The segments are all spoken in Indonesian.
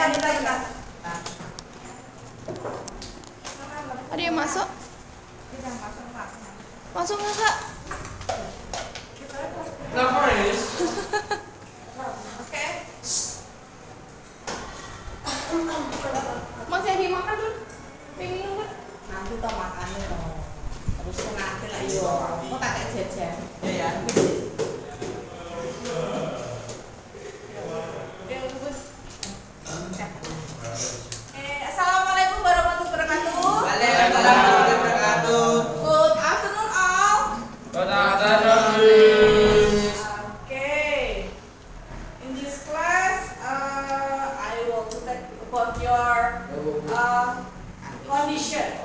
Bentar. Ada yang masuk? Masuk nggak kak? Oke. Masih ada yang makan kan? Pengen minum kan? Nanti toh makannya toh. Terus nanti lah yo. Kok kakek jajan? Ya. Assalamualaikum warahmatullahi wabarakatuh. Waalaikumsalam warahmatullahi wabarakatuh. Good afternoon all. Good afternoon. Okay. In this class, I will talk about your condition.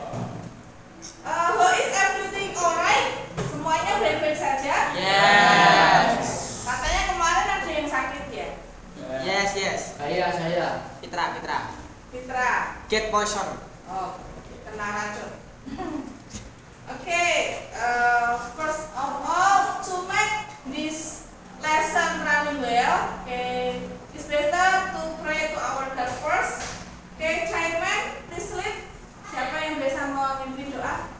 How is everything alright? Semuanya baik-baik saja? Yes. Katanya kemarin ada yang sakit ya? Yes. Saya. Fitra. Get poison. Oh, kena racun. Okay, first of all, to make this lesson running well, okay, it's better to pray to our God first. Okay, Chinaman, please lead. Siapa yang biasa memimpin doa?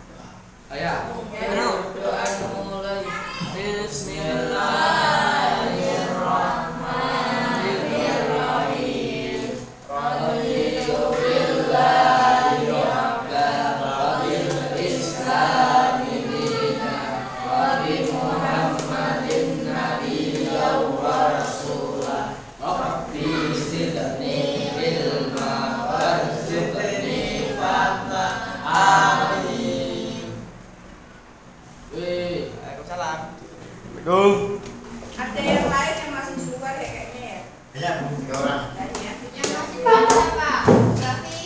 Saya. Okay. Doa mulai. Bismillahirrahmanirrahim. Raditu billahi rabban wa bil islami dinan wa bi Muhammadin nabiyyan wa rasulah. Rabbi zidni ilma warzuqni fahma. Amin. Waalaikumsalam. Ada yang lain yang masih di luar ya kayaknya ya? Iya, 3 orang. Tadinya. Yang masih pada siapa? Raffi?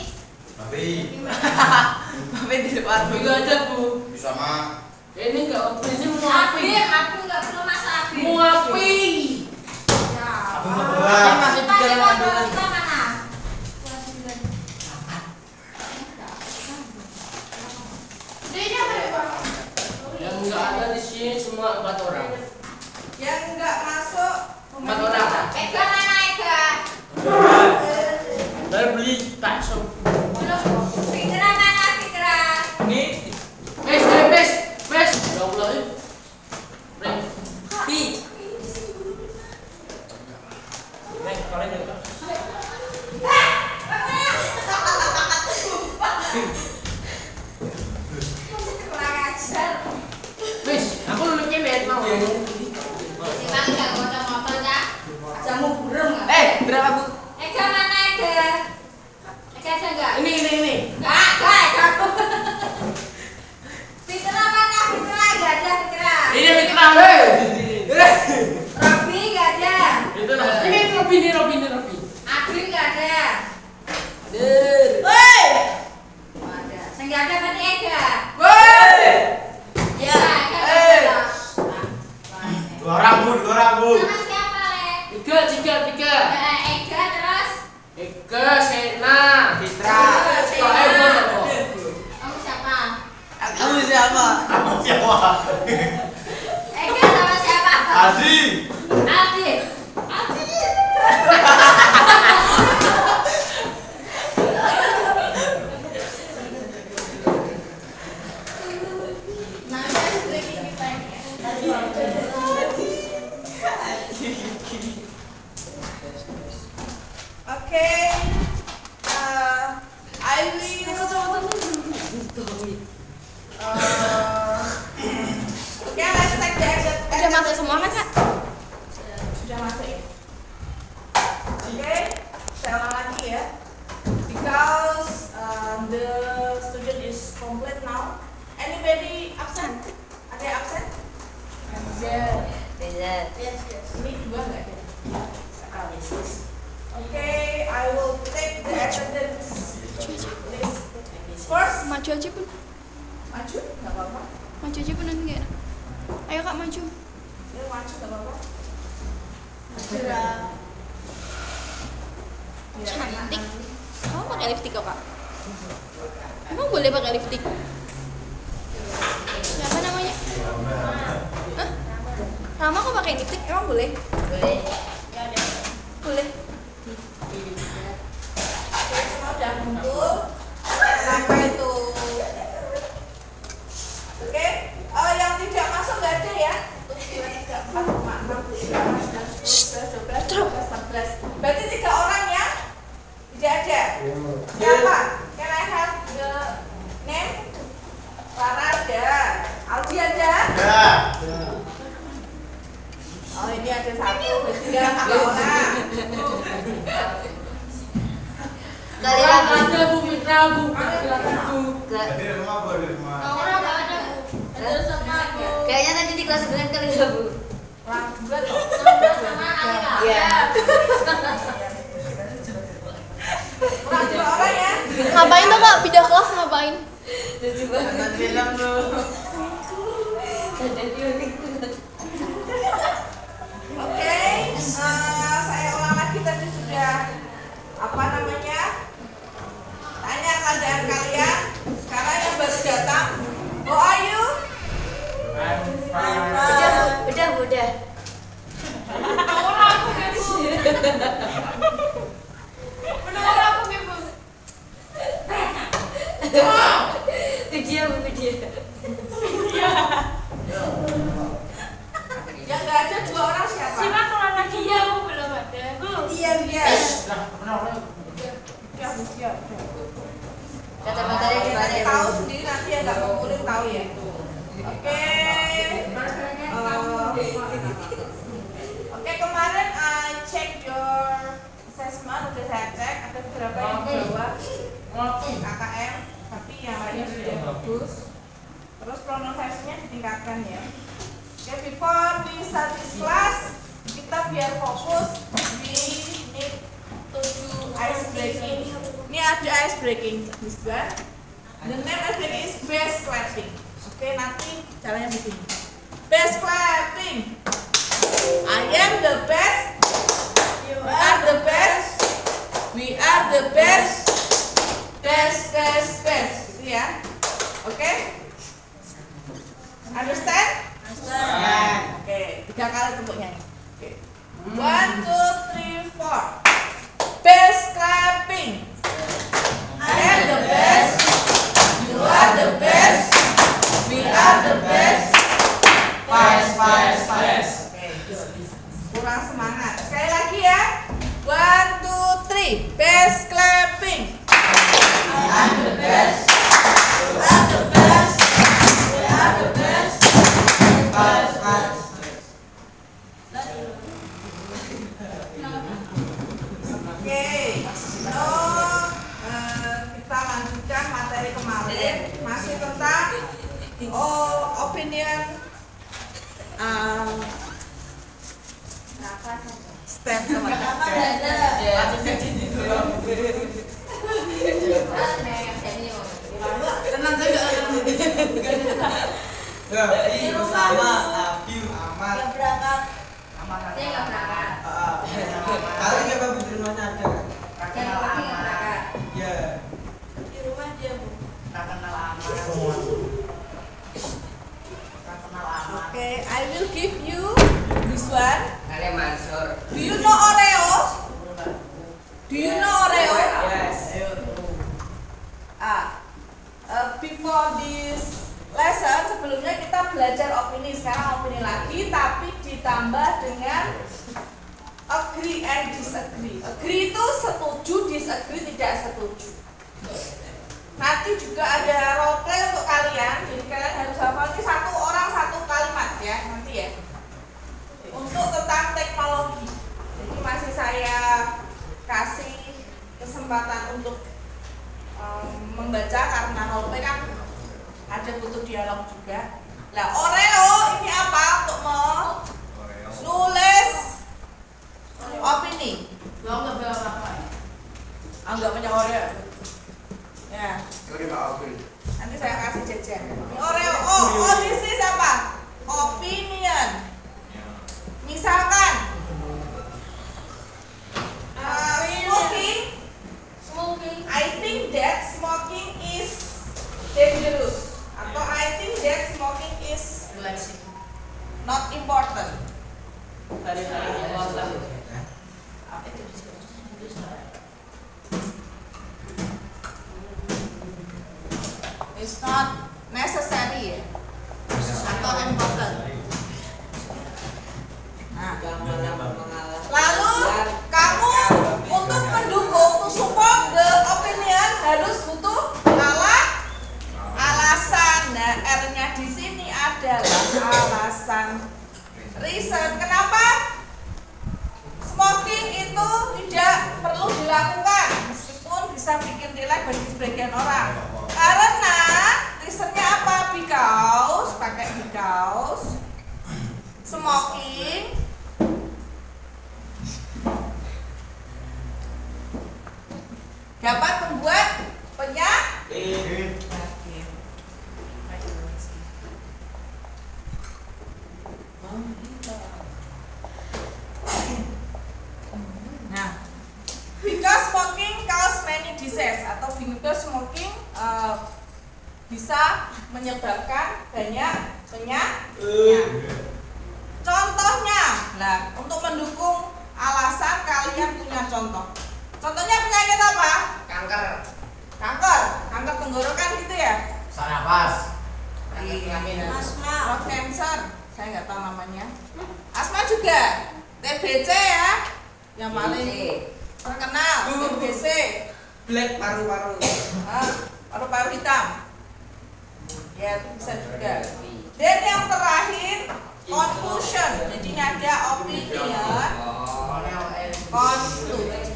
Tapi di depan juga aja, Bu. Bisa mah. Ini enggak ini mau api. Aku nggak perlu masak Abi. Mau api. Ya. Aku Ini mau pulang. masih di dalam adonan. Kita mana? Yang enggak ada di sini semua 4 orang. Yang nggak masuk 4 orang. Ega mana Ega? Dari beli bakso. Fitra mana Fitra? Ini Mes. Ya Allah. Pi. Kalian juga. Kurang ajar. Wis, aku lulus kemet mau. Si Bang nggak ngocok motor ya? jamu burung nggak? Berapa, Bu? Ega mana Ega? Ega ada nggak? Ini. Nggak Ega. Fitra mana Fitra? Nggak ada Fitra. Ini Mitra, weh. Robby nggak ada. Itu nah. Ini Robby. Adri nggak ada. Hadir. Woi! Nggak ada. Yang nggak ada berarti Ega. Woi. Ya, Ega nggak ada. 2 orang, Bu. Sama siapa Le? 3. Ega terus. Eka, Sena, Fitra. Kamu siapa? Kamu siapa? Kamu siapa? Ega sama siapa? Adi. Aldi. Nanti breaking kita ini. Okay. I will. Okay, let's take the exit. Udah masuk semua kan kak? Sudah masuk ya. Okay, saya ulang lagi ya. Because the student is complete now. Anybody absent? Ada yang absent? Yes. Ini 2 nggak ada? Sekali. Okay, I will take the attendance list. First, Maju aja pun. maju, nggak apa-apa. Maju aja pun nanti nggak. Ayo kak maju. Ya, maju nggak apa-apa. Cantik. Kamu pakai lipstick kok kak? Emang boleh pakai lipstick? Siapa namanya? Hah? Rama kok pakai lipstick? Emang boleh? Boleh. Boleh. udah kumpul. Apa itu? Oke, yang tidak masuk nggak ada ya? 1, 2, 3, 4, 5, 6, 7, 8, 9, 10, 11, 12, 13. Berarti 3 orang ya? Tidak ada. Siapa? Can I have the name? Clara ada. Aldi ada? Ya. Oh ini ada 1, berarti 3 orang. Kalian ada Bu Fitra, Bu. Di rumah Bu, di rumah. orang nggak ada Bu. Ada sama Bu. Kayaknya tadi di kelas 9 kali ya Bu. Orang 2 loh. Sama Alika. Iya. Kurang 2 orang ya? Ngapain tuh Kak? Pindah kelas ngapain? Nonton film lu. Oke, saya ulang lagi tadi sudah apa namanya? Tanya keadaan kalian. Sekarang yang baru datang, how are you? I'm Udah Bu, udah. Orang aku Bu. Menurut aku Bu. Video Bu, video. Yang nggak ada 2 orang siapa? Siapa keluar lagi ya? Bu belum ada. Iya. Kata-katanya gimana ya? Tahu sendiri nanti yang nggak ngumpulin tahu ya. Oke. Oke, kemarin I check your assessment, udah saya cek ada beberapa yang bawah KKM, tapi yang lainnya sudah bagus. Terus pronunciation-nya ditingkatkan ya. Oke, before we start this class, kita biar fokus, we need to do ice breaking. Ini ada ice breaking, this one. The name ice breaking is base clapping. Oke, nanti caranya begini. Base clapping. I am the best. You are the best. We are the best. Best. Gitu ya. Oke? Understand? Oke, 3 kali bentuknya. Oke. 1, 2, 3, 4. Best clapping. I am the best. You are the best. We are the best. Fast. Oke. Kurang semangat. Sekali lagi ya. 1, 2, 3. Best clapping. I am the best. You are the best. We are the best. Fast. Oke, kita lanjutkan materi kemarin masih tentang opinion step Sama Abim Ahmad. Yang berangkat. Ahmad. Dia nggak berangkat. Tahu nggak Bapak di rumahnya ada? Yang laki nggak berangkat. Ya. Di rumah dia Bu. Oke, I will give you this one. Kalian Mansur. Do you know Oreo? Do you know Oreo? Yes. Before this lesson, sebelumnya kita belajar opini, sekarang opini lagi, tapi ditambah dengan agree and disagree. Agree itu setuju, disagree tidak setuju. Nanti juga ada role play untuk kalian, jadi kalian harus hafal ini 1 orang 1 kalimat ya nanti ya. Untuk tentang teknologi, jadi masih saya kasih kesempatan untuk membaca karena role play kan ada butuh dialog juga. Nah, Oreo ini apa untuk menulis opini? Enggak punya Oreo. Ya. Nanti saya kasih jajan. Ini Oreo. Oh, this is apa? Opinion. Misalkan smoking. I think that smoking is dangerous. Atau I think that smoking is not important. is not necessary ya, atau important. Nah, lalu kamu untuk mendukung, to support the opinion harus butuh alasan. Nah, R-nya di sini adalah alasan. Reason. Kenapa smoking itu tidak perlu dilakukan meskipun bisa bikin rileks bagi sebagian orang? Karena reasonnya apa? Because, pakai because smoking dapat membuat penyakit. Nah, because smoking cause many disease, atau because smoking bisa menyebabkan banyak penyakit. Contohnya, nah untuk mendukung alasan kalian punya contoh. Contohnya penyakit apa? Kanker tenggorokan gitu ya? Sesak nafas. Asma, throat cancer, saya nggak tahu namanya. Asma juga, TBC ya, yang paling terkenal, TBC. Black paru-paru. Paru-paru hitam. Ya, itu bisa juga. Dan yang terakhir, conclusion. Jadi ada opinion, conclusion.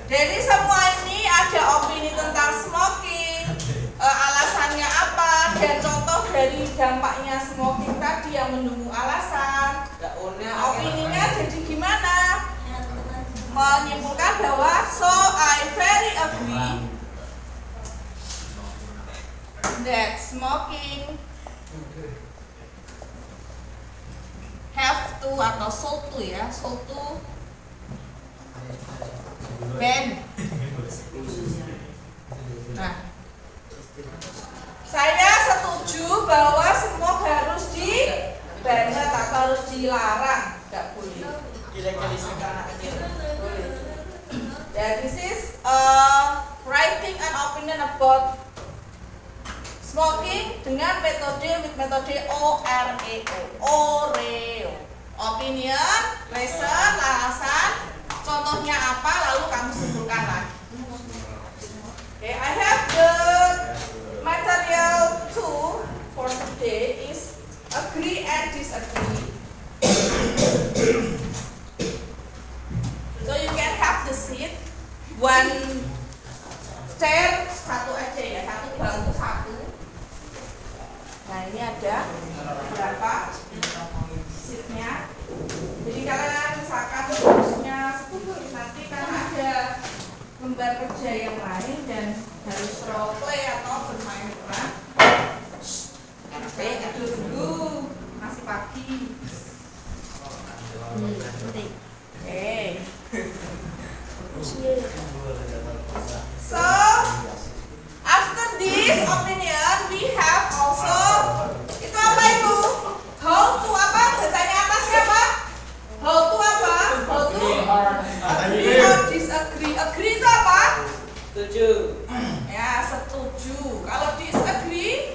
Jadi semua ini ada opini tentang smoking, alasannya apa, dan contoh dari dampaknya smoking tadi yang mendukung alasan. Opininya jadi gimana? Menyimpulkan bahwa so I very agree that smoking have to atau should to ya, should to ban. Nah, saya setuju bahwa smoke harus di-ban atau harus dilarang, nggak boleh. Ilegalisasi anak kecil. Yeah, this is writing an opinion about smoking dengan metode Oreo. Opinion, reason, alasan, contohnya apa, lalu kamu simpulkan lagi. Okay, I have the material 2 for today is agree and disagree. So you can have the seat, one chair, satu aja ya, satu bangku satu. Nah ini ada berapa seatnya. Jadi kalian misalkan harusnya 10, nanti kan ada lembar kerja yang lain dan harus role play atau bermain peran. Tidur dulu, masih pagi. Okay. So after this opinion we have also itu apa itu? How to apa? Bacanya atasnya apa? How to apa? How to agree or disagree. Agree itu apa? Setuju. Ya setuju. Kalau disagree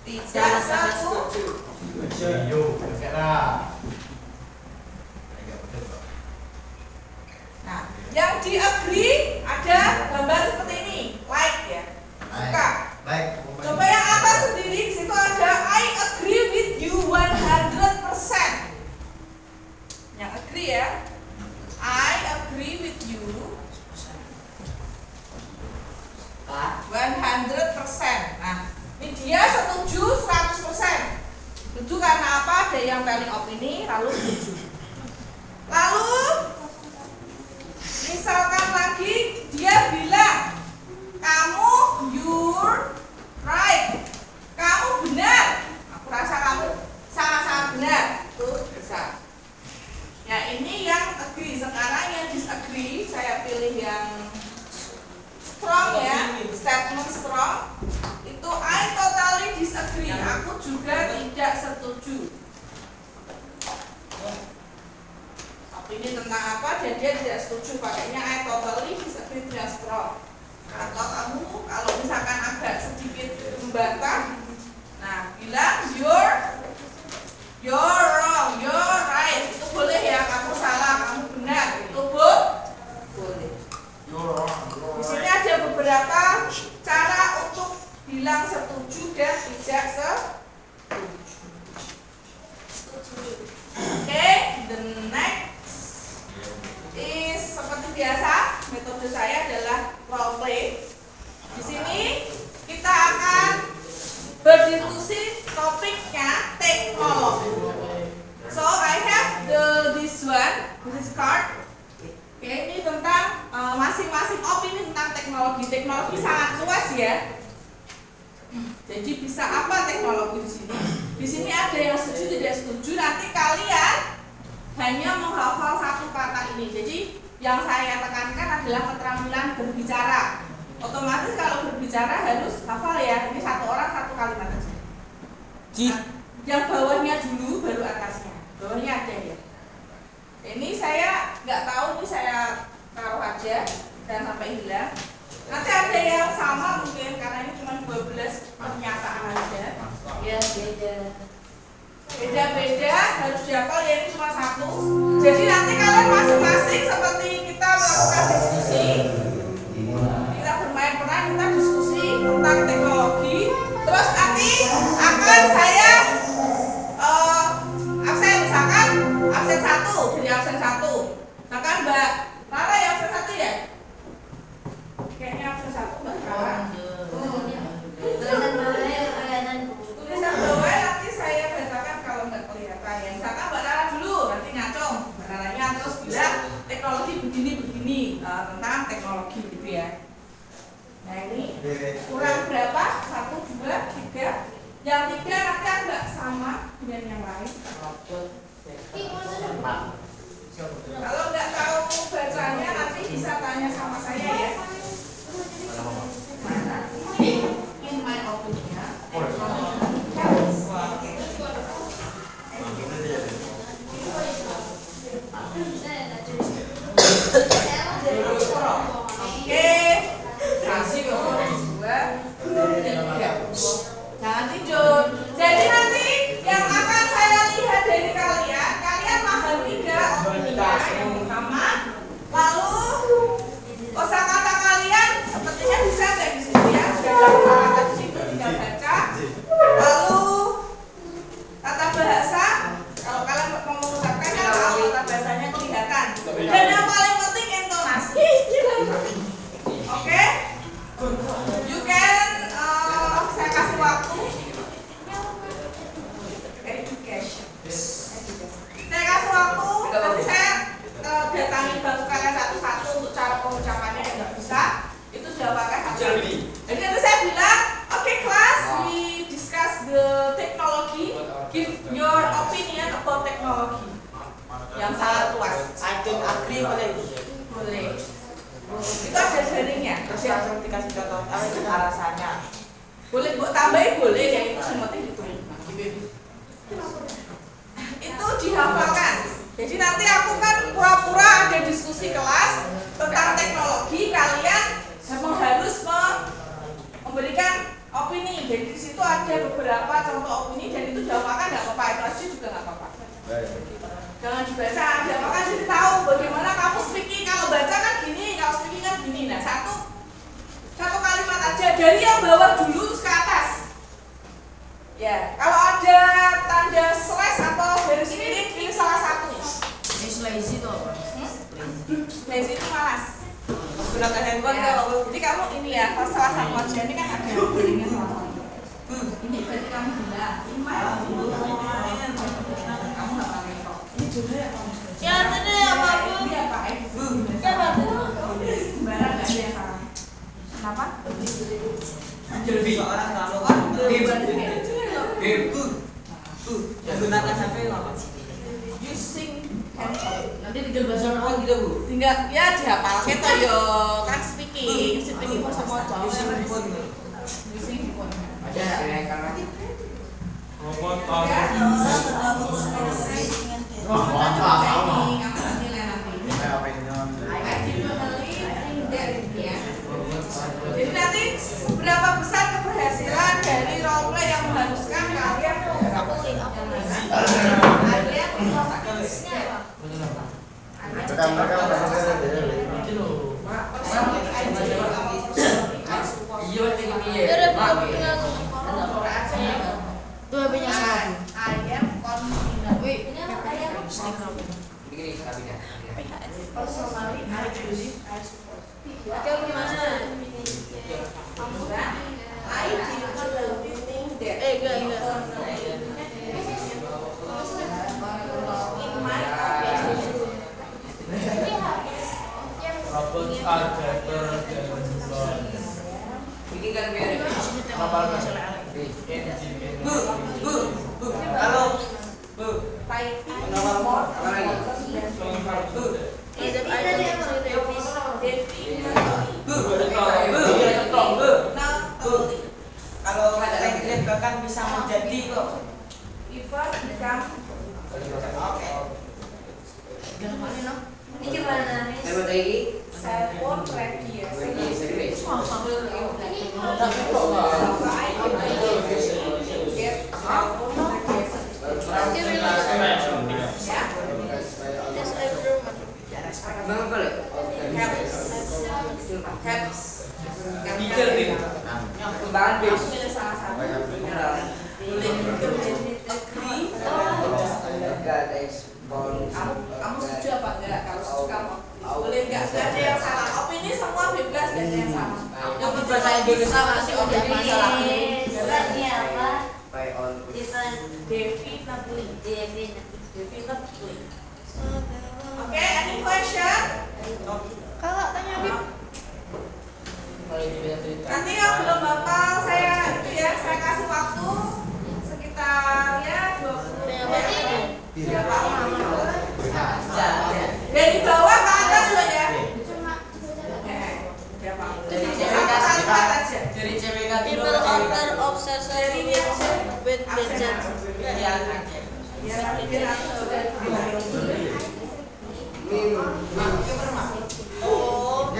tidak setuju. Nah, yang di agree ada gambar seperti ini, like ya, suka. Coba yang atas sendiri, di situ ada I agree with you 100%. Yang agree ya, I agree with you 100%. Nah, ini dia setuju 100%. Setuju karena apa? Ada yang paling opini, lalu setuju. Lalu misalkan lagi dia bilang kamu you're right, kamu benar, aku rasa kamu sangat-sangat benar, tuh bisa. Ya ini yang agree. Sekarang yang disagree saya pilih yang strong ya, statement strong. Itu I totally disagree, aku juga tidak setuju. Ini tentang apa dan dia tidak setuju, pakainya I totally disagree dengan strong. Atau kamu kalau misalkan agak sedikit membantah, nah bilang you're wrong, you're right. Itu boleh ya, kamu salah, kamu benar. Itu boleh. Di sini ada beberapa cara untuk bilang setuju dan tidak setuju. Oke, the next is seperti biasa, metode saya adalah role play. Di sini kita akan berdiskusi topiknya teknologi. So I have this card. Oke, ini tentang masing-masing opini tentang teknologi. Teknologi sangat luas ya. Jadi bisa apa teknologi di sini? Di sini ada yang setuju tidak setuju. Nanti kalian hanya menghafal satu kata ini. Jadi yang saya tekankan adalah keterampilan berbicara. Otomatis kalau berbicara harus hafal ya. Ini satu orang satu kalimat aja. Nah, yang bawahnya dulu baru atasnya. Bawahnya ada ya. Ini saya nggak tahu, ini saya taruh aja dan sampai hilang. Nanti ada yang sama mungkin karena ini cuma 12 pernyataan aja. Ya beda harus dihafal ya, ini cuma satu. Jadi nanti kalian masing-masing seperti kita melakukan diskusi. Kita bermain peran, kita diskusi tentang teknologi. Terus nanti akan saya absen, misalkan absen 1, jadi absen 1. Misalkan Mbak Rara yang absen 1 ya? Kayaknya absen 1 Mbak Rara. Tulisan bawah nanti saya bacakan kalau nggak kelihatan ya. Misalkan Mbak Rara dulu, nanti ngacung Mbak Raranya terus bilang teknologi begini tentang teknologi gitu ya. Nah ini kurang berapa? 1, 2, 3. Yang 3 nanti agak sama dengan yang lain. Kalau nggak tahu bacanya nanti bisa tanya sama saya ya. In my opinion, jangan tidur. Jadi nanti yang akan saya lihat dari kalian memahami nggak opininya yang pertama. Lalu kosakata kalian sepertinya bisa nggak di situ ya? Sudah kosakata di situ tinggal baca. Lalu tata bahasa, kalau kalian mau mengucapkan kan tahu tata bahasanya kelihatan. Dan yang paling penting intonasi. Oke? You can saya kasih waktu. Education. Saya kasih waktu. Nanti saya datangi bangku kalian satu-satu untuk cara pengucapannya yang nggak bisa. Itu sudah pakai HP. Jadi nanti saya bilang, oke class, we discuss the technology. Give your opinion about technology. Yang sangat luas. I don't agree boleh. Boleh. Itu ada jaringnya. Terus langsung dikasih contoh alasannya. Boleh buat tambahin boleh ya, itu semua itu. Itu dihafalkan. Jadi nanti aku kan pura-pura ada diskusi kelas tentang teknologi, kalian memang harus memberikan opini. Jadi di situ ada beberapa contoh opini dan itu dihafalkan nggak apa-apa, itu aja juga nggak apa-apa. Jangan dibaca, dihafalkan jadi tahu bagaimana kamu speaking. Kalau baca kan gini, kalau speaking kan gini. Nah satu kalimat aja dari yang bawah dulu terus ke atas. Ya, kalau ada tanda slash atau garis miring pilih salah satu. Ini lazy tuh apa? Lazy itu malas. Gunakan handphone Ya. kalau Jadi kamu ini ya, pas salah satu aja ini kan ada piringnya salah satu. Ini berarti kamu bilang, kamu nggak pakai kok. Ini juga ya kamu. Ya, tadi apa Bu? Ini apa? Siapa Bu? Sembarang nggak ada yang salah. Kenapa? jadi seorang kalau kan gunakan HP apa? Using handphone. Nanti tinggal bahasa apa gitu Bu? Tinggal ya dihafal keto yo kan speaking masa moco. Using handphone. Using handphone. Ada ya karena Additionally, think that ya. Tuh HP-nya sama. I am confident. Wih, Personally, I believe I support. Kau gimana? I definitely think that Enggak. in my opinion, Robots are better than humans. Ini kan biar Kapal Kalau typing Nomor more apa lagi? Kalau template bahkan bisa menjadi kok. Even become Oke. Ini gimana nih? cell phone radius. Kembangan bis. Kamu setuju apa enggak? Kalau setuju kamu boleh enggak? Gak ada yang salah. Opini semua bebas, gak ada yang salah. Yang bahasa Indonesia masih ada masalah. Ini apa? Definitely. Oke, any question? Kakak tanya Bib. Nanti yang belum hafal saya itu ya, saya kasih waktu sekitar ya 20 menit. Siapa? Dari bawah ke atas sudah ya. Dari CPK People are obsessed with gadgets. Oh,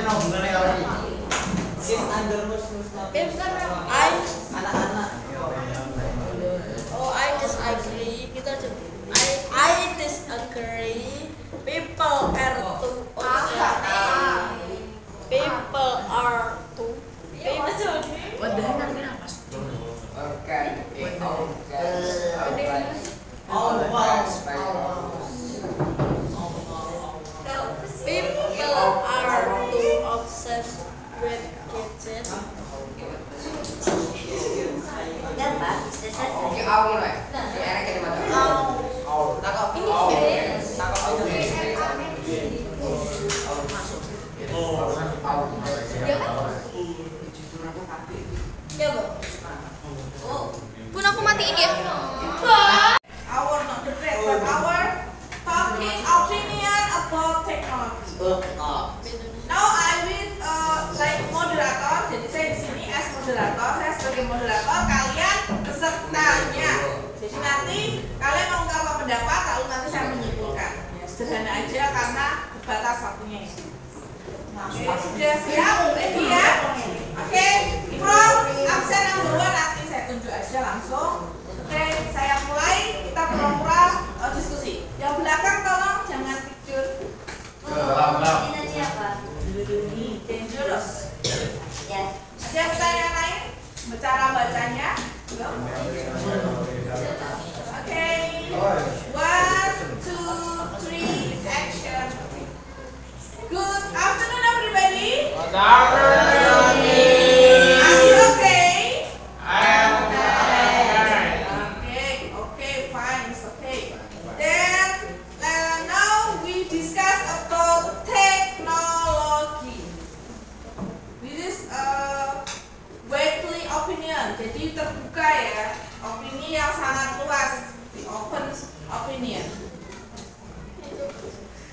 anak-anak. I disagree. I disagree. People are too obsessed. People are too. People are too obsessed with gadgets. Pun aku matiin ya. Our not the best, but our talking opinion about technology. Now I will like moderator. Jadi saya di sini as moderator. Saya sebagai moderator, kalian pesertanya. Jadi nanti kalian mengungkapkan pendapat, lalu nanti saya menyimpulkan. Ya, sederhana aja karena batas waktunya ini. Oke, sudah siap? Ready ya? Oke, from absen number 1 nanti saya tunjuk aja langsung. Oke, saya mulai. Kita pura-pura diskusi. Yang belakang tolong jangan tidur. Ini apa? Dangerous. Ya. Siap saya lain? Cara bacanya? Oke. 1, 2, 3, action. Good afternoon, everybody. Are you okay? Okay, fine, it's okay. Then now we discuss about technology. This is widely opinion, jadi terbuka ya, opini yang sangat luas, the open opinion.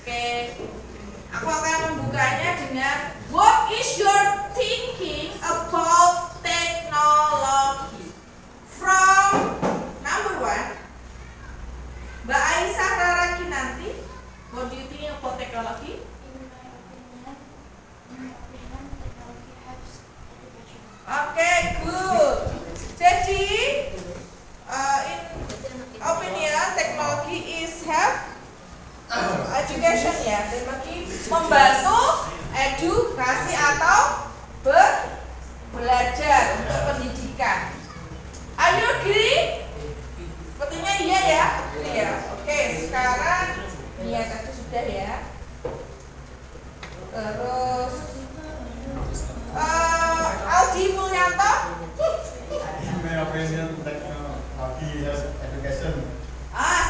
Oke, aku akan membukanya dengan what is your thinking about technology? From number 1, Mbak Aisyah Rara Kinanti, what do you think about technology? Okay, good. Jadi, in opinion, technology is help education ya. Teknologi membantu edukasi atau belajar untuk pendidikan. Are you agree? Sepertinya iya ya. Iya. Oke, sekarang iya tadi sudah ya. Terus Aldi Mulyanto.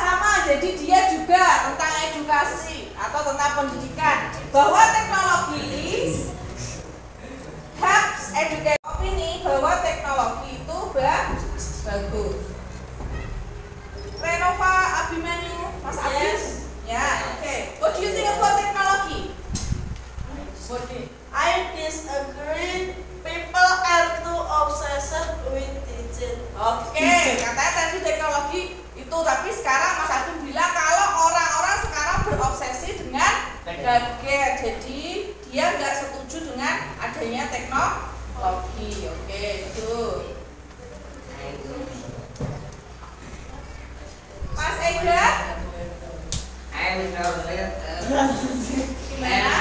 Sama, jadi dia juga tentang edukasi atau tentang pendidikan, bahwa teknologi helps education. Opini bahwa teknologi itu bagus. Renova Abimanyu, Mas Abis. Ya, oke. What do you think about technology? I disagree. People are too obsessed with it. Oke, katanya tadi teknologi itu, tapi sekarang Mas Abim bilang kalau orang-orang sekarang berobsesi dengan gadget, jadi dia nggak setuju dengan adanya teknologi. Oke, itu. Mas Ega, gimana?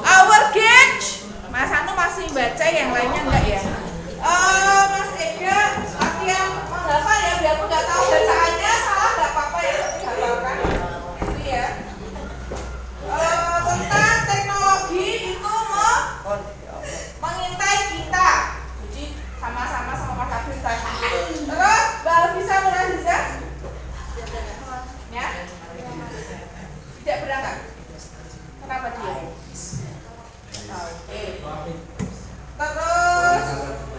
Our gauge. Mas Anu masih baca, yang lainnya enggak ya? Mas Ega, latihan menghafal ya, biarpun nggak tahu bacaannya salah nggak apa-apa ya, tapi hafalkan. Itu ya. Tentang teknologi itu mengintai kita. Jadi sama-sama Mas Abim tadi. Terus Mbak Alvisa Muraziza? Ya? Tidak berangkat. Kenapa dia? Oke. Terus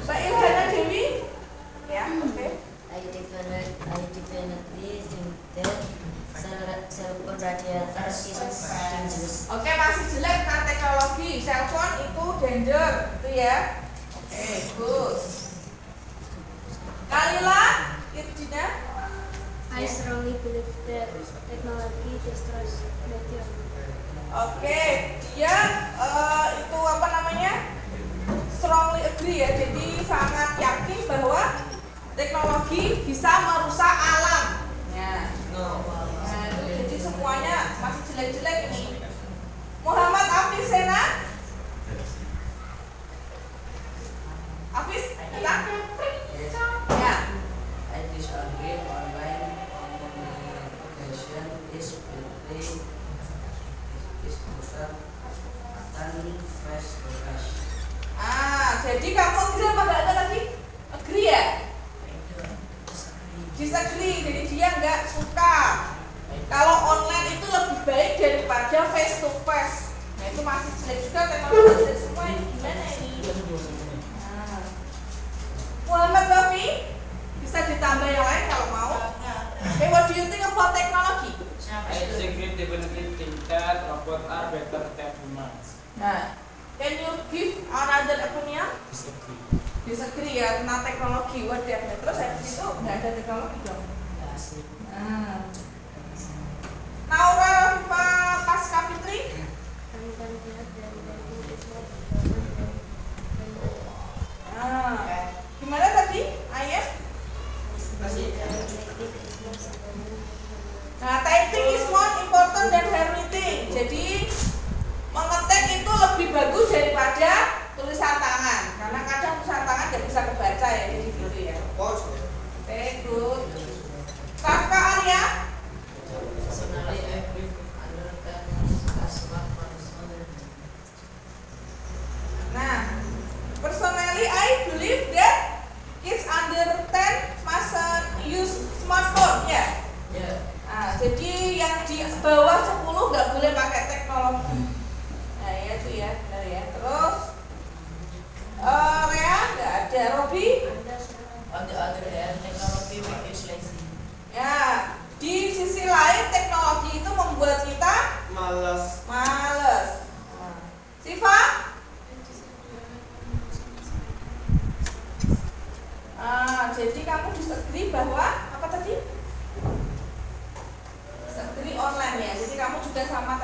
Mbak Ilhana Dewi? Ya, oke. I definitely think that cellphone radiator is dangerous. Oke, masih jelek tentang teknologi. Cellphone itu danger, itu ya. Oke, good. Kalila, Irjina? I strongly believe that technology destroys nature. Oke, dia itu apa namanya? Strongly agree ya. Jadi sangat yakin bahwa teknologi bisa merusak alam. Ya. Nah, itu jadi semuanya masih jelek-jelek ini. Muhammad Hafiz Sena? Hafiz, ya? Ya. I disagree. Online communication is better than face to face. Jadi kamu agree apa nggak ada lagi? Agree ya? Disagree, jadi dia nggak suka kalau online itu lebih baik daripada face to face. Nah itu masih jelek juga teknologi dan semua ini gimana ini? Muhammad Bafi, bisa ditambah yang lain kalau mau. Hey, what do you think about technology? I definitely think that robots are better than humans. Nah, can you give another opinion? Disagree. Disagree ya tentang teknologi. Wah, terus habis itu nggak ada teknologi dong. Naura Rafifa Pasca Fitri. Gimana tadi? Ayat? Nah, typing is more important than handwriting. Jadi mengetik itu lebih bagus daripada tulisan tangan, karena kadang tulisan tangan nggak bisa kebaca ya, jadi gitu ya. Oke, good. Kafka Arya? Personally, I prefer understand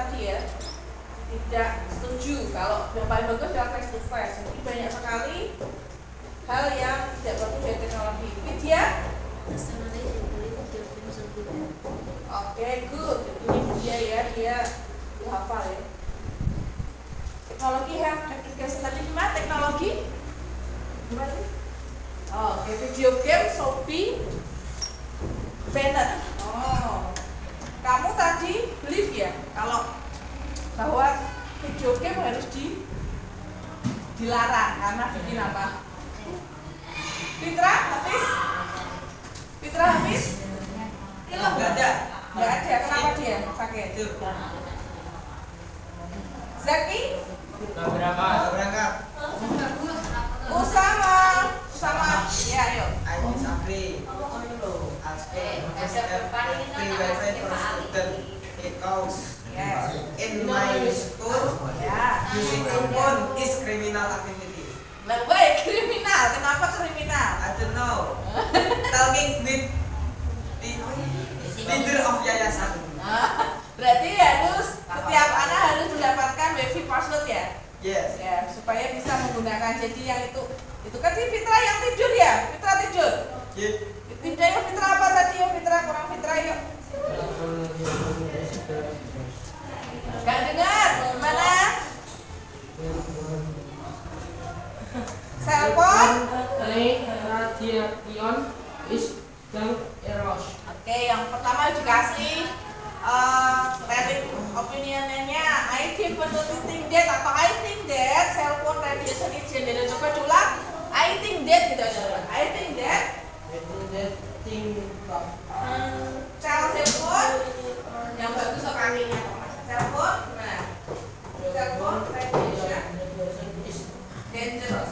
tadi ya. Tidak setuju. Kalau yang paling bagus adalah face to face. Jadi banyak sekali hal yang tidak bagus dari teknologi. Vidya? Personally, I believe video games are good. Oke, good. Ini dia ya, dia hafal ya. Teknologi have application tadi gimana? Teknologi? Gimana? Oh, oke, video game Shopee Bennett. Oh, kamu tadi believe ya kalau bahwa video game harus dilarang karena bikin apa? Fitra habis? Fitra habis? Hilang nggak ada? Nggak ada. Kenapa dia sakit? Zaki? Nggak berangkat. Usama, ya ayo. I disagree. Free wifi for student because in my school Ya. using a phone is criminal activity. Lah, baik kriminal. Kenapa kriminal? I don't know. Talking with the leader of yayasan. Berarti harus setiap anak harus mendapatkan wifi password ya. Yes. Ya, supaya bisa menggunakan. Jadi yang itu kan si Fitra yang tidur ya. Fitra tidur. Yeah. Tidak ya Fitra apa tadi ya Fitra kurang Fitra yuk. Gak dengar. Gimana? Cellphone. Radiation is young eros. Oke, yang pertama dikasih telling opinionnya I definitely think that atau I think that cellphone radiation is generated. Coba ulang. I think that gitu aja. I think that cellphone yang bagus so kakinya cellphone gimana? Cellphone radiation is dangerous.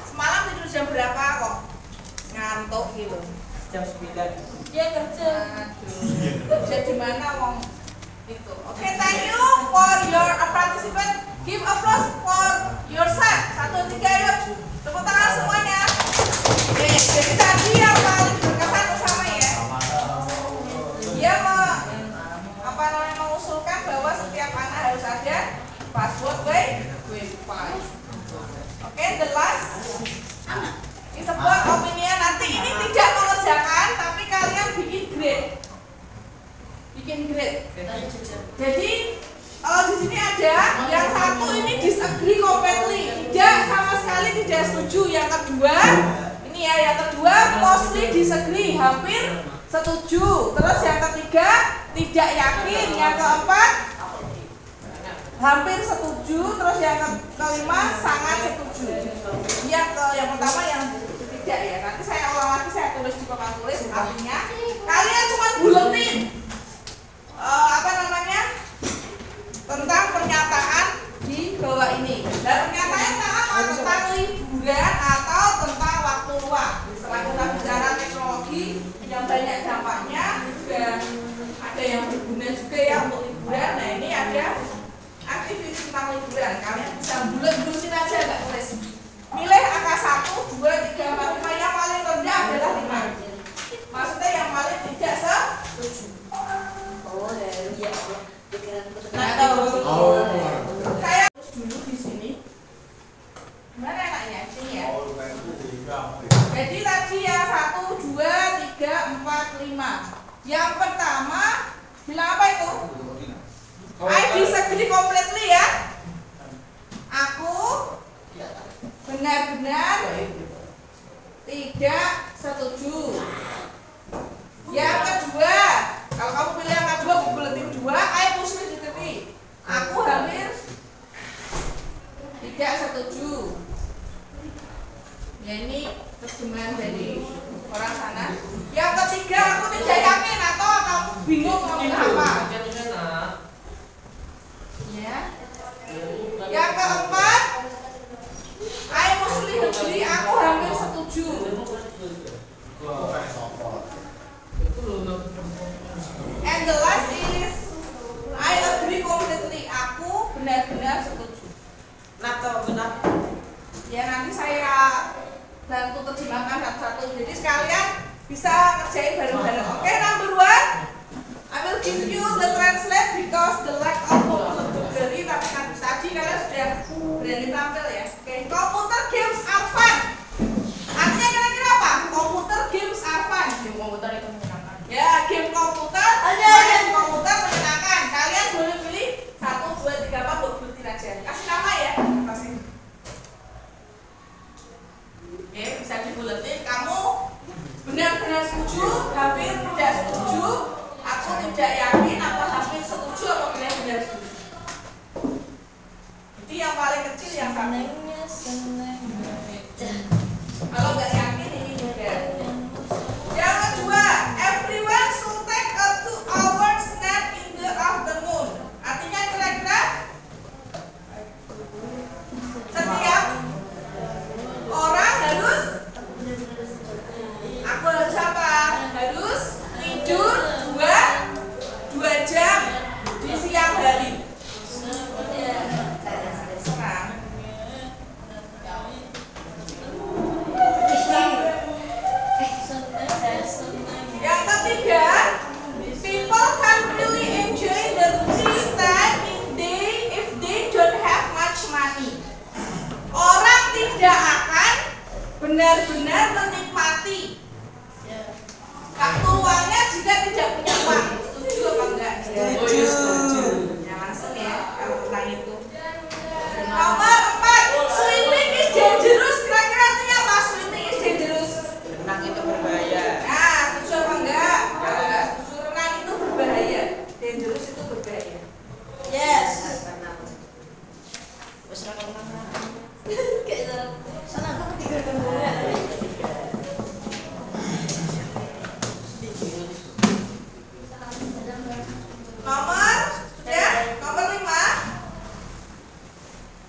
Semalam tidur jam berapa kok? Ngantuk gitu. Jam 9. Dia kerja. Kerja di mana wong itu. Oke, thank you for your participant. Give applause for yourself. 1, 3 yuk. Tepuk tangan semuanya. Oke, jadi tadi yang paling berkesan Usama ya. Dia mengusulkan bahwa setiap anak harus ada password Wi-Fi. Oke, the last ini sebuah opinion. Nanti ini tidak mengerjakan, tapi kalian bikin grade. Jadi kalau di sini ada yang satu ini disagree completely, tidak sama sekali tidak setuju. Yang kedua ini ya, yang kedua mostly disagree, hampir setuju. Terus yang ketiga tidak yakin. Yang keempat hampir setuju. Terus yang kelima sangat setuju. Yang pertama yang tidak ya. Nanti saya ulang lagi, saya tulis di papan tulis. Artinya kalian cuma buletin tentang pernyataan di bawah ini. Dan pernyataan tentang liburan atau tentang waktu luang. Setelah kita bicara teknologi yang banyak dampaknya, juga ada yang berguna juga ya untuk liburan. Nah ini ada aktivitas tentang liburan. Kalian bisa bulet-buletin aja, nggak tulis. Milih angka 1, 2, 3, 4, 5. Yang paling rendah adalah 5. Maksudnya yang paling tidak setuju. Saya dulu di sini. Gimana enaknya? Sini ya. Jadi tadi yang 1, 2, 3, 4, 5. Yang pertama bilang apa itu? I disagree completely ya. Aku benar-benar tidak setuju. Yang kedua, kalau kamu pilih yang kedua, aku buletin 2, I push it. Aku hampir tidak setuju. Ya ini terjemahan dari orang sana. Yang ketiga, aku tidak yakin atau kamu bingung mau apa. Ya. Yang keempat, I mostly agree, aku hampir setuju. And the last is I agree completely, aku benar-benar setuju. Benar. Ya nanti saya bantu terjemahkan satu-satu. Jadi sekalian bisa kerjain bareng-bareng. Oke, number 1, I will give you the translate because Senengnya seneng. Kalau nggak yakin ini juga. Yang kedua, everyone should take a 2-hour nap in the afternoon. Artinya kira-kira setiap orang harus, aku harus apa? Harus tidur 2 jam di siang hari. Serang. Yang ketiga, people can really enjoy the free time if they don't have much money. Orang tidak akan benar-benar menikmati waktu luangnya jika tidak punya uang. Setuju apa enggak? Setuju. Ya langsung ya kalau tentang itu. Nomor 4, swimming is dangerous. Kira-kira artinya apa? Swimming is dangerous. Renang itu berbahaya. Nah, setuju apa enggak? Kalau enggak setuju, renang itu berbahaya. Dangerous itu berbahaya. Yes. Wes ra kenal. Kayak sana aku tiga Nomor 5.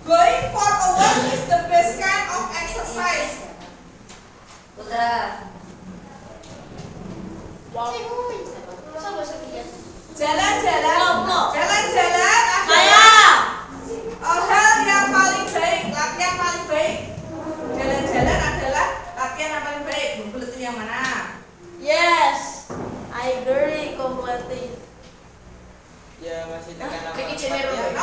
Going for a walk is the best kind of exercise. Putra. Jalan-jalan adalah hal yang paling baik, latihan paling baik. Jalan-jalan adalah latihan yang paling baik. Buletin yang mana? Yes, I agree completely. Ya masih tekan apa? Kayak cenderung. Ya.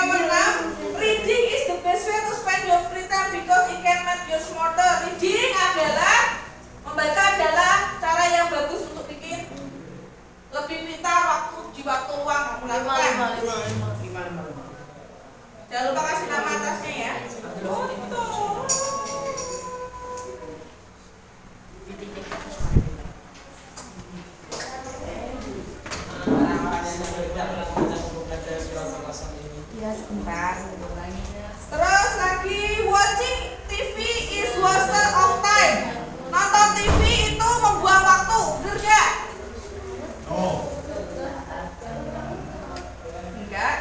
Nomor 6. Reading is the best way to spend your free time because it can make you smarter. Reading adalah, membaca adalah cara yang bagus untuk bikin lebih pintar di waktu luang kamu lakukan. 5. Jangan lupa kasih nama atasnya ya. Ya sebentar. Terus lagi, watching TV is waste of time. Nonton TV itu membuang waktu, bener gak? Enggak.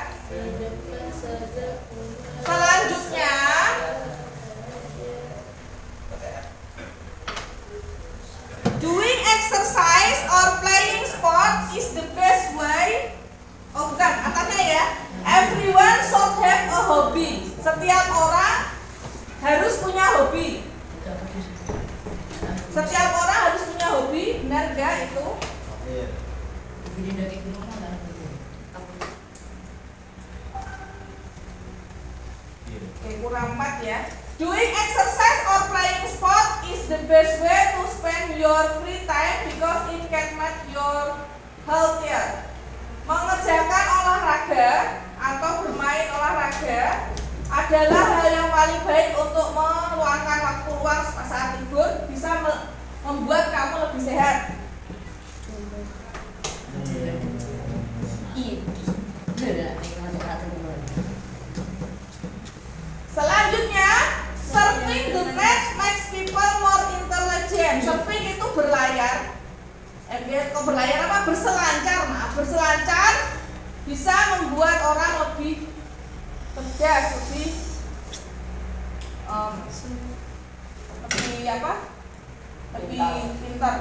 Selanjutnya, doing exercise or playing sport is the best way. Oh bukan, atasnya ya. Everyone should have a hobby. Setiap orang harus punya hobi. Setiap orang harus punya hobi, benar gak itu? Iya. Oke, kurang 4 ya. Doing exercise or playing sport is the best way to spend your free time because it can make your healthier. Mengerjakan olahraga atau bermain olahraga adalah hal yang paling baik untuk meluangkan waktu luang saat libur, bisa membuat kamu lebih sehat. Selanjutnya, surfing the net makes people more intelligent. Surfing itu berlayar. Kok berlayar apa? Berselancar. Nah, berselancar bisa membuat orang lebih cerdas, lebih pintar.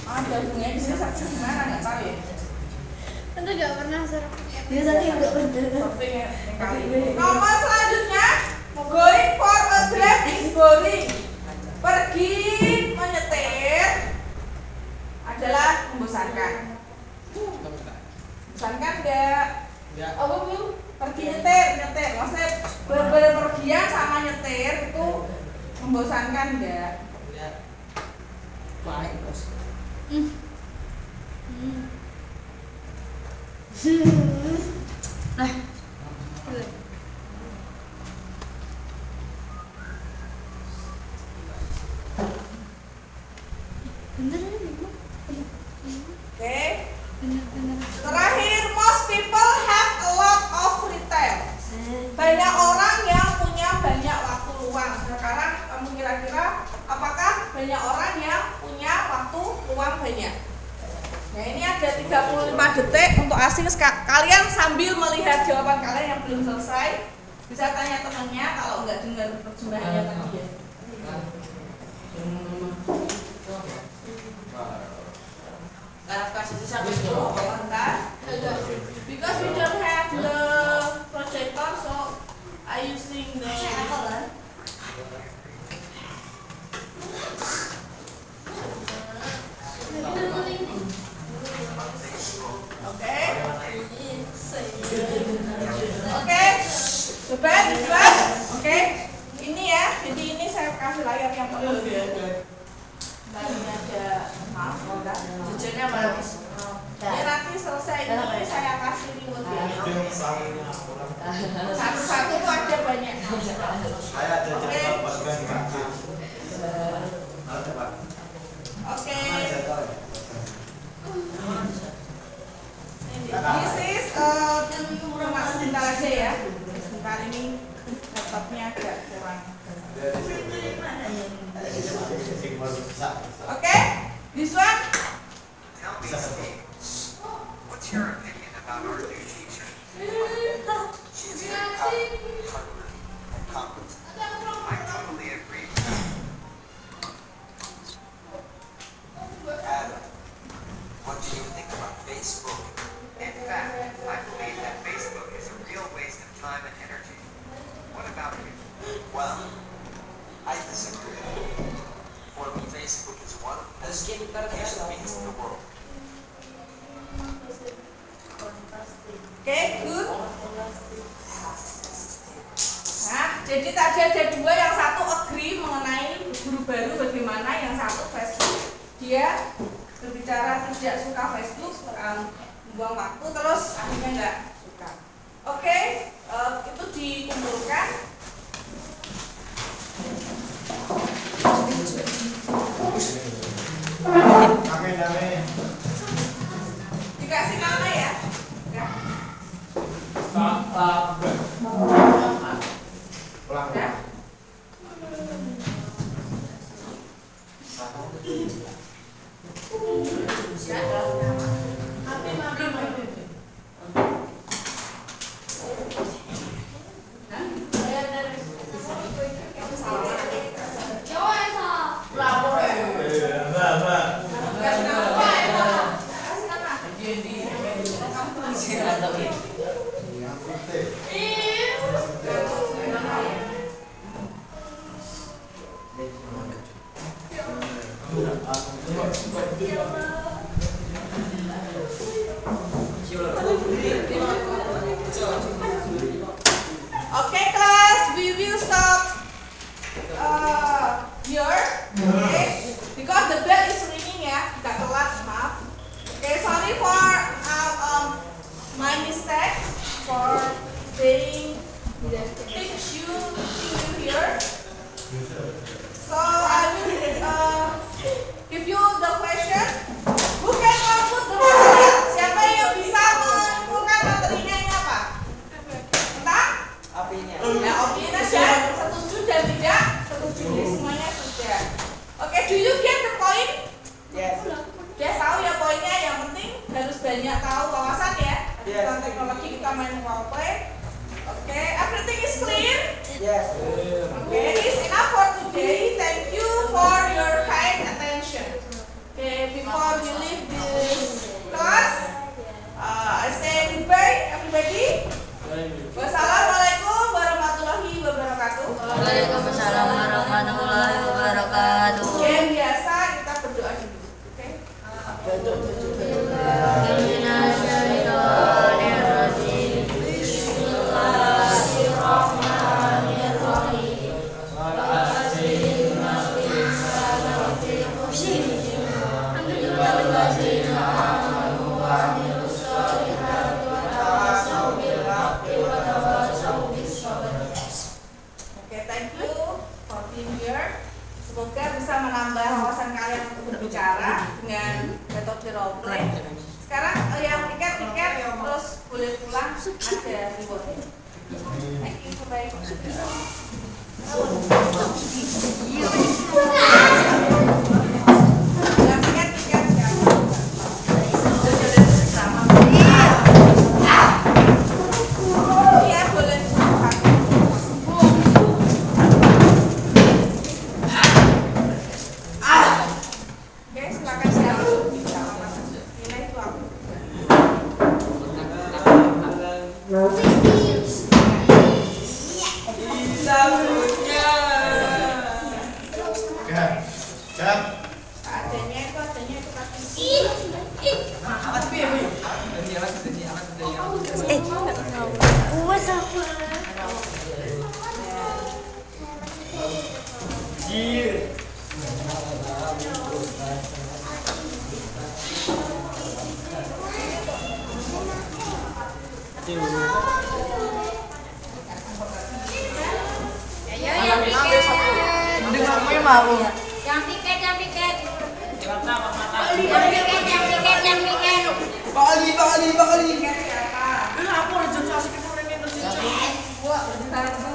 Ada hubungannya di sini surfing gimana? Nggak tahu ya. Tentu gak pernah surfing. Biasanya enggak bener. Surfing yang kali. Nomor selanjutnya, going for a drive is boring. Pergi menyetir adalah membosankan. Membosankan enggak? Ya. Apa Bu? Pergi nyetir. Maksudnya berpergian sama nyetir itu membosankan enggak? Ya. Baik, Bos. Oke. Terakhir, most people have a lot of free detik untuk asing. Kalian sambil melihat jawaban kalian yang belum selesai bisa tanya temannya kalau nggak dengar perjumpaannya tadi ya. Because we don't have the projector, so I using the Oke, oke, ini ya. Jadi ini saya kasih layar yang penuh. Ini ada maaf, jajannya mana? Ini nanti selesai ini saya kasih reward ya. Satu-satu tuh ada banyak. Oke. This is cuma sebentar aja ya. Sebentar ini laptopnya agak kurang. Oke, this one. What's your opinion about our new teacher? She's very hardworking and competent. I totally agree. Adam, what do you think about Facebook? In fact, I believe that Facebook is a real waste of time and energy. What about you? Well, I disagree. For me, Facebook is one of the best things in the world. Oke, good. Nah, jadi tadi ada dua, yang satu agree mengenai guru baru bagaimana, yang satu Facebook. Dia berbicara tidak suka Facebook, buang waktu, terus akhirnya nggak suka. Oke, itu dikumpulkan. Dikasih nama ya. Ya. Okay, class, we will stop here, okay? Because the bell is ringing ya, kita telat, maaf. Okay, sorry for my mistake for staying teach you here. So I will give you the question. Who can output the material? Siapa yang bisa mengumpulkan materinya ini apa? Tentang? Apinya. Ya, opininya saja. Setuju dan tidak setuju. Semuanya sudah. Oke, do you get the point? Yes. Dia tahu ya poinnya. Yang penting harus banyak tahu wawasan ya. Yes. Tentang teknologi kita main role play. Oke, everything is clear? Yes. Okay, it's enough for today. Thank you for your kind attention. Okay, before we leave this class, I say goodbye, everybody. Wassalamualaikum warahmatullahi wabarakatuh. Waalaikumsalam warahmatullahi wabarakatuh. Oke, biasa kita berdoa dulu. Oke. Semoga bisa menambah wawasan kalian untuk berbicara dengan metode role play. Sekarang yang tiket terus boleh pulang, ada reward. Thank you, bye. Yang tiket sekarang. Yang tiket. Yang tiket. Tiket siapa?